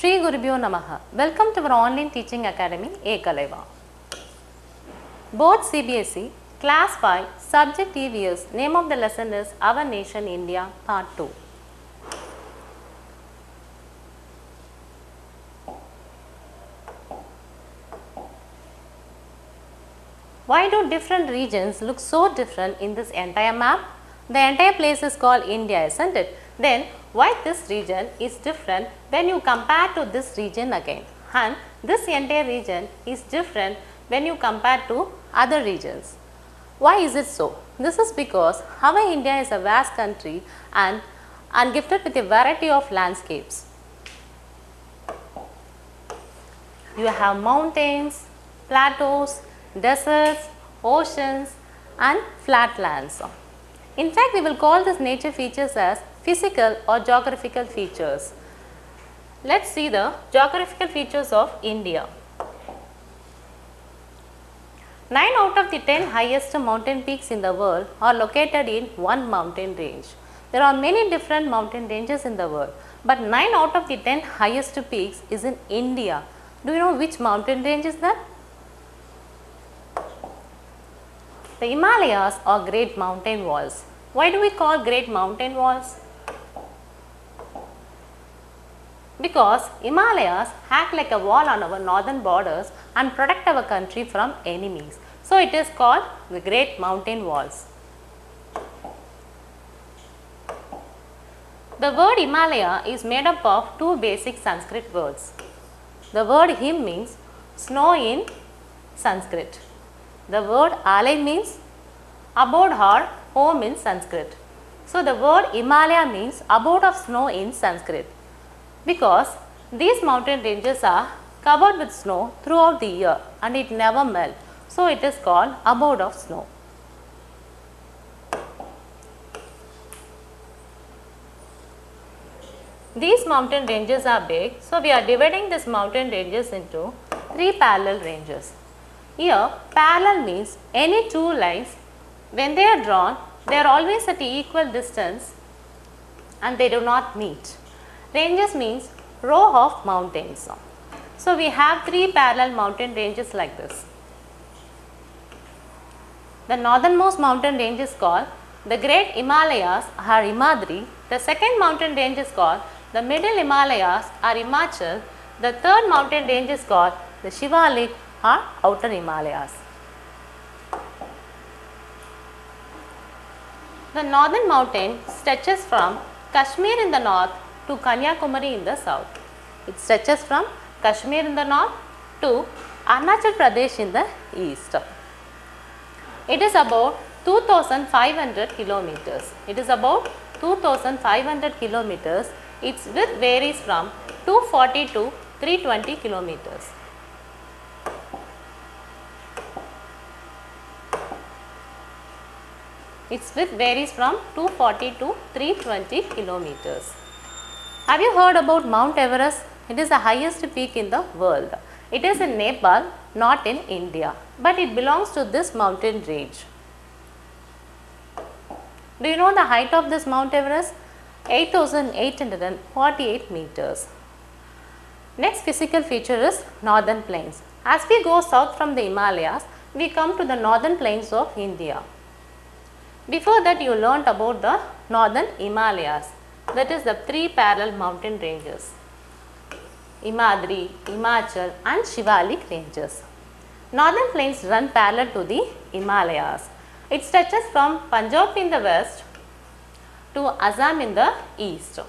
Shri Gurubhyo Namaha. Welcome to our online teaching academy Ekalaiva. Board CBSE Class 5 Subject EVS. Name of the lesson is Our Nation India Part 2. Why do different regions look so different in this entire map? The entire place is called India, isn't it? Then why this region is different when you compare to this region again, and this entire region is different when you compare to other regions. Why is it so? This is because our India is a vast country and gifted with a variety of landscapes. You have mountains, plateaus, deserts, oceans and flatlands. In fact, we will call these nature features as physical or geographical features. Let's see the geographical features of India. 9 out of the 10 highest mountain peaks in the world are located in one mountain range. There are many different mountain ranges in the world, but 9 out of the 10 highest peaks is in India. Do you know which mountain range is that? The Himalayas are great mountain walls. Why do we call great mountain walls? Because Himalayas act like a wall on our northern borders and protect our country from enemies. So it is called the great mountain walls. The word Himalaya is made up of two basic Sanskrit words. The word Him means snow in Sanskrit. The word Alai means abode or home in Sanskrit. So the word Himalaya means abode of snow in Sanskrit, because these mountain ranges are covered with snow throughout the year and it never melts. So it is called abode of snow. These mountain ranges are big, so we are dividing these mountain ranges into 3 parallel ranges. Here, parallel means any two lines, when they are drawn, they are always at equal distance and they do not meet. Ranges means row of mountains. So we have 3 parallel mountain ranges like this. The northernmost mountain range is called the Great Himalayas or Himadri. The second mountain range is called the Middle Himalayas or Himachal. The third mountain range is called the Shivalik or Outer Himalayas. The northern mountain stretches from Kashmir in the north to Kanyakumari in the south. It stretches from Kashmir in the north to Arunachal Pradesh in the east. It is about 2500 kilometers. It is about 2500 kilometers. Its width varies from 240 to 320 kilometers. Its width varies from 240 to 320 kilometers. Have you heard about Mount Everest? It is the highest peak in the world. It is in Nepal, not in India, but it belongs to this mountain range. Do you know the height of this Mount Everest? 8,848 meters. Next physical feature is northern plains. As we go south from the Himalayas, we come to the northern plains of India. Before that, you learnt about the northern Himalayas, that is the 3 parallel mountain ranges, Himadri, Himachal and Shivalik ranges. Northern plains run parallel to the Himalayas. It stretches from Punjab in the west to Assam in the east.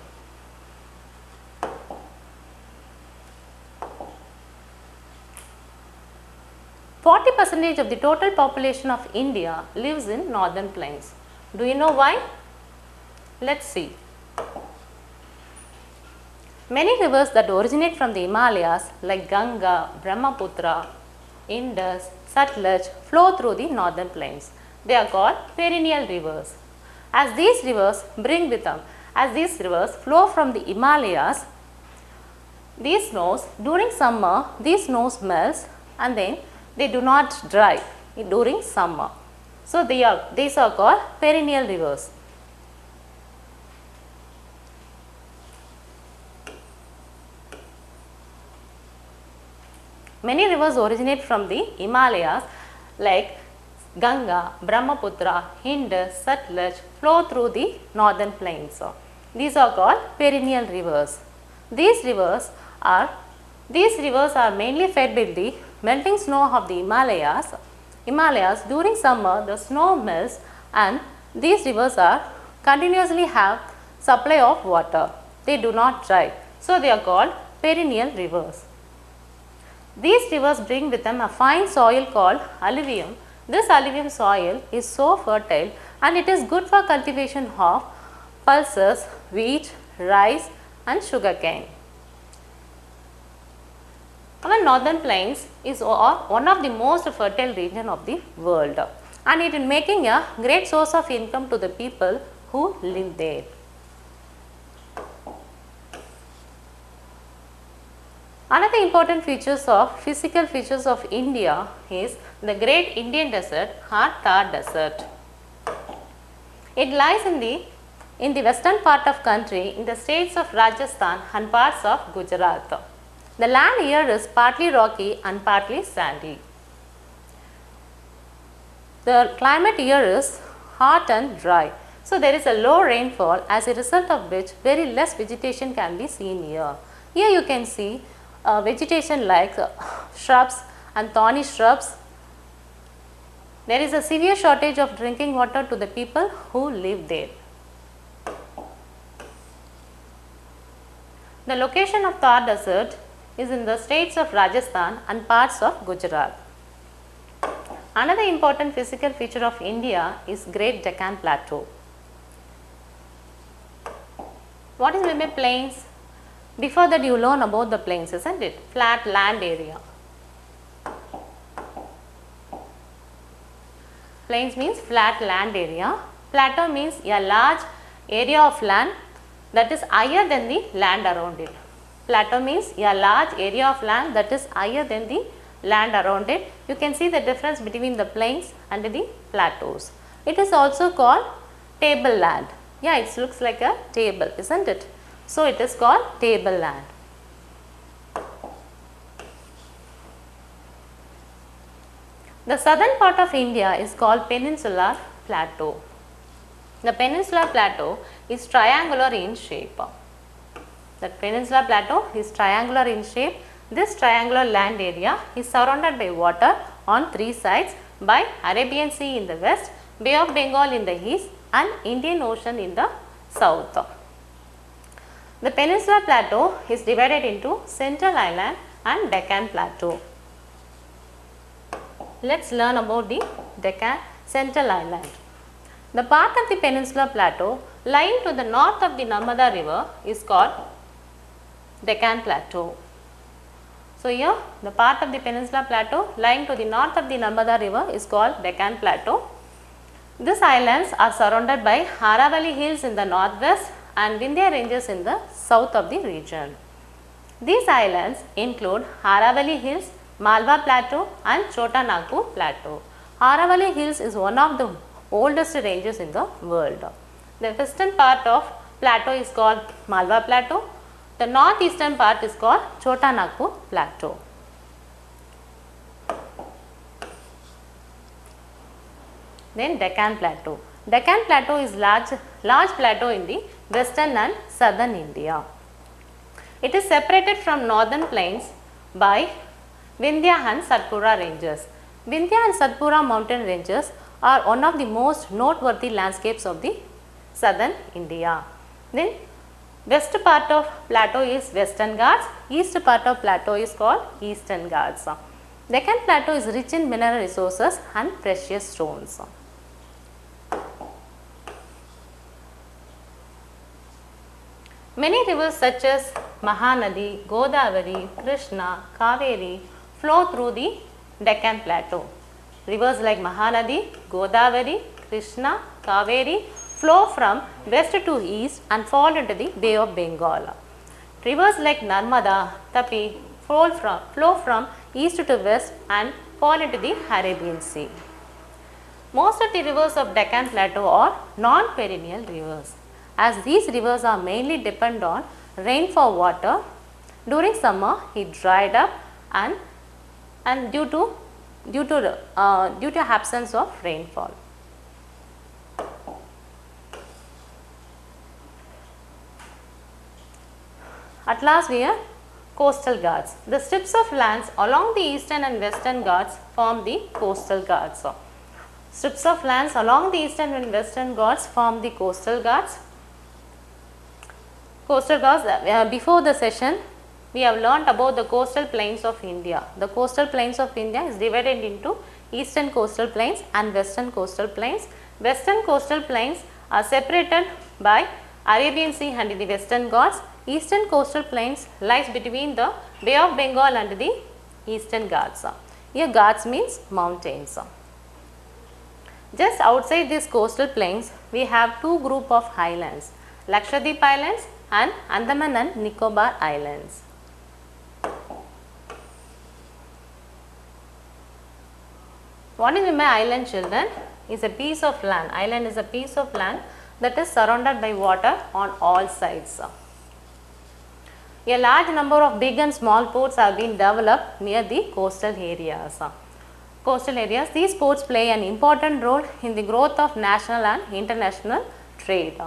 %40 of the total population of India lives in northern plains. Do you know why? Let's see. Many rivers that originate from the Himalayas like Ganga, Brahmaputra, Indus, Satluj flow through the northern plains. They are called perennial rivers. As these rivers flow from the Himalayas, these snows, during summer, these snows melts and then they do not dry during summer. So these are called perennial rivers. Many rivers originate from the Himalayas like Ganga, Brahmaputra, Indus, Satluj flow through the northern plains. These are called perennial rivers. These rivers are mainly fed by the melting snow of the Himalayas. During summer, the snow melts and these rivers are continuously have supply of water. They do not dry. So, they are called perennial rivers. These rivers bring with them a fine soil called alluvium. This alluvium soil is so fertile and it is good for cultivation of pulses, wheat, rice and sugarcane. Our northern plains is one of the most fertile region of the world and it is making a great source of income to the people who live there. Another important physical features of India is the Great Indian Desert or Thar Desert. It lies in the western part of country in the states of Rajasthan and parts of Gujarat. The land here is partly rocky and partly sandy. The climate here is hot and dry. So, there is a low rainfall, as a result of which very less vegetation can be seen here. Here you can see vegetation like shrubs and thorny shrubs. There is a severe shortage of drinking water to the people who live there. The location of Thar Desert is in the states of Rajasthan and parts of Gujarat. Another important physical feature of India is Great Deccan Plateau. What is meant by plains? Before that you learn about the plains, isn't it? Flat land area. Plains means flat land area. Plateau means a large area of land that is higher than the land around it. Plateau means a large area of land that is higher than the land around it. You can see the difference between the plains and the plateaus. It is also called tableland. Yeah, it looks like a table, isn't it? So, it is called tableland. The southern part of India is called Peninsular Plateau. The Peninsular Plateau is triangular in shape. The Peninsular Plateau is triangular in shape. This triangular land area is surrounded by water on three sides by Arabian Sea in the west, Bay of Bengal in the east and Indian Ocean in the south. The Peninsular Plateau is divided into Central Island and Deccan Plateau. Let us learn about the Deccan Central Island. The part of the Peninsular Plateau lying to the north of the Narmada River is called Deccan Plateau. So, here the part of the Peninsular Plateau lying to the north of the Narmada River is called Deccan Plateau. These islands are surrounded by Aravalli Hills in the northwest and Vindhya Ranges in the south of the region. These islands include Aravalli Hills, Malwa Plateau and Chota Nagpur Plateau. Aravalli Hills is one of the oldest ranges in the world. The western part of plateau is called Malwa Plateau. The northeastern part is called Chota Nagpur Plateau. Then Deccan Plateau. Deccan Plateau is large plateau in the western and southern India. It is separated from northern plains by Vindhya and Satpura ranges. Vindhya and Satpura mountain ranges are one of the most noteworthy landscapes of the southern India. Then west part of plateau is Western Ghats, east part of plateau is called Eastern Ghats. Deccan Plateau is rich in mineral resources and precious stones. Many rivers such as Mahanadi, Godavari, Krishna, Kaveri flow through the Deccan Plateau. Rivers like Mahanadi, Godavari, Krishna, Kaveri flow from west to east and fall into the Bay of Bengal. Rivers like Narmada, Tapi flow from east to west and fall into the Arabian Sea. Most of the rivers of Deccan Plateau are non-perennial rivers, as these rivers are mainly depend on rain for water. During summer it dried up and and due to absence of rainfall. At last we have coastal Ghats. The strips of lands along the eastern and western Ghats form the coastal Ghats. Strips of lands along the eastern and western Ghats form the coastal Ghats. Coastal Ghats, before the session we have learnt about the coastal plains of India. The coastal plains of India is divided into eastern coastal plains and western coastal plains. Western coastal plains are separated by Arabian Sea and the Western Ghats. Eastern coastal plains lies between the Bay of Bengal and the Eastern Ghats. Here Ghats means mountains. Just outside these coastal plains we have two group of islands, Lakshadweep Islands and Andaman and Nicobar Islands. What is my island, children? Is a piece of land. Island is a piece of land that is surrounded by water on all sides. A large number of big and small ports have been developed near the coastal areas. These ports play an important role in the growth of national and international trade.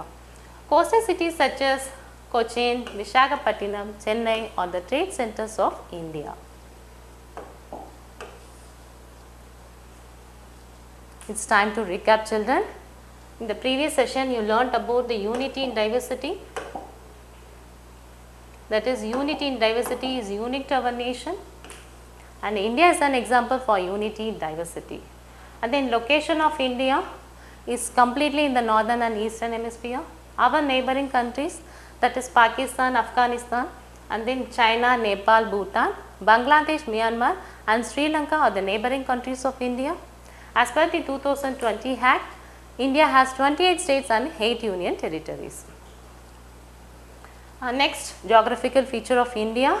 Coastal cities such as Cochin, Visakhapatnam, Chennai are the trade centers of India. It's time to recap, children. In the previous session you learnt about the unity in diversity. That is, unity in diversity is unique to our nation, and India is an example for unity in diversity. And then location of India is completely in the northern and eastern hemisphere. Our neighboring countries, that is Pakistan, Afghanistan, and then China, Nepal, Bhutan, Bangladesh, Myanmar and Sri Lanka are the neighboring countries of India. As per the 2020 Act, India has 28 states and 8 union territories. Next, geographical feature of India.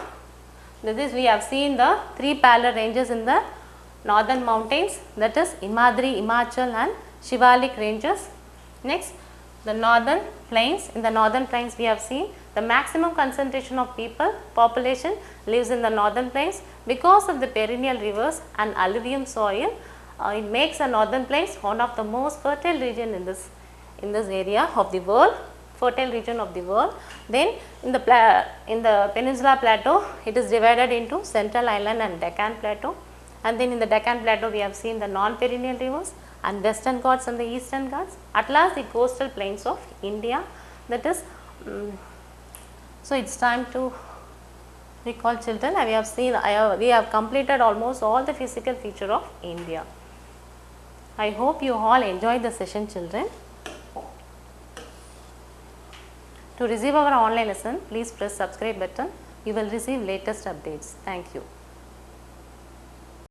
This is, we have seen the 3 parallel ranges in the northern mountains, that is Himadri, Himachal and Shivalik ranges. Next, the northern plains. In the northern plains we have seen the maximum concentration of population lives in the northern plains because of the perennial rivers and alluvium soil. It makes the northern plains one of the most fertile region in this area of the world. Then in the Peninsula Plateau it is divided into Central Island and Deccan Plateau, and then in the Deccan Plateau we have seen the non-perennial rivers and Western Ghats and the Eastern Ghats. At last the coastal plains of India, that is so it's time to recall, children. We have completed almost all the physical feature of India. I hope you all enjoyed the session, children. To receive our online lesson, please press subscribe button. You will receive latest updates. Thank you.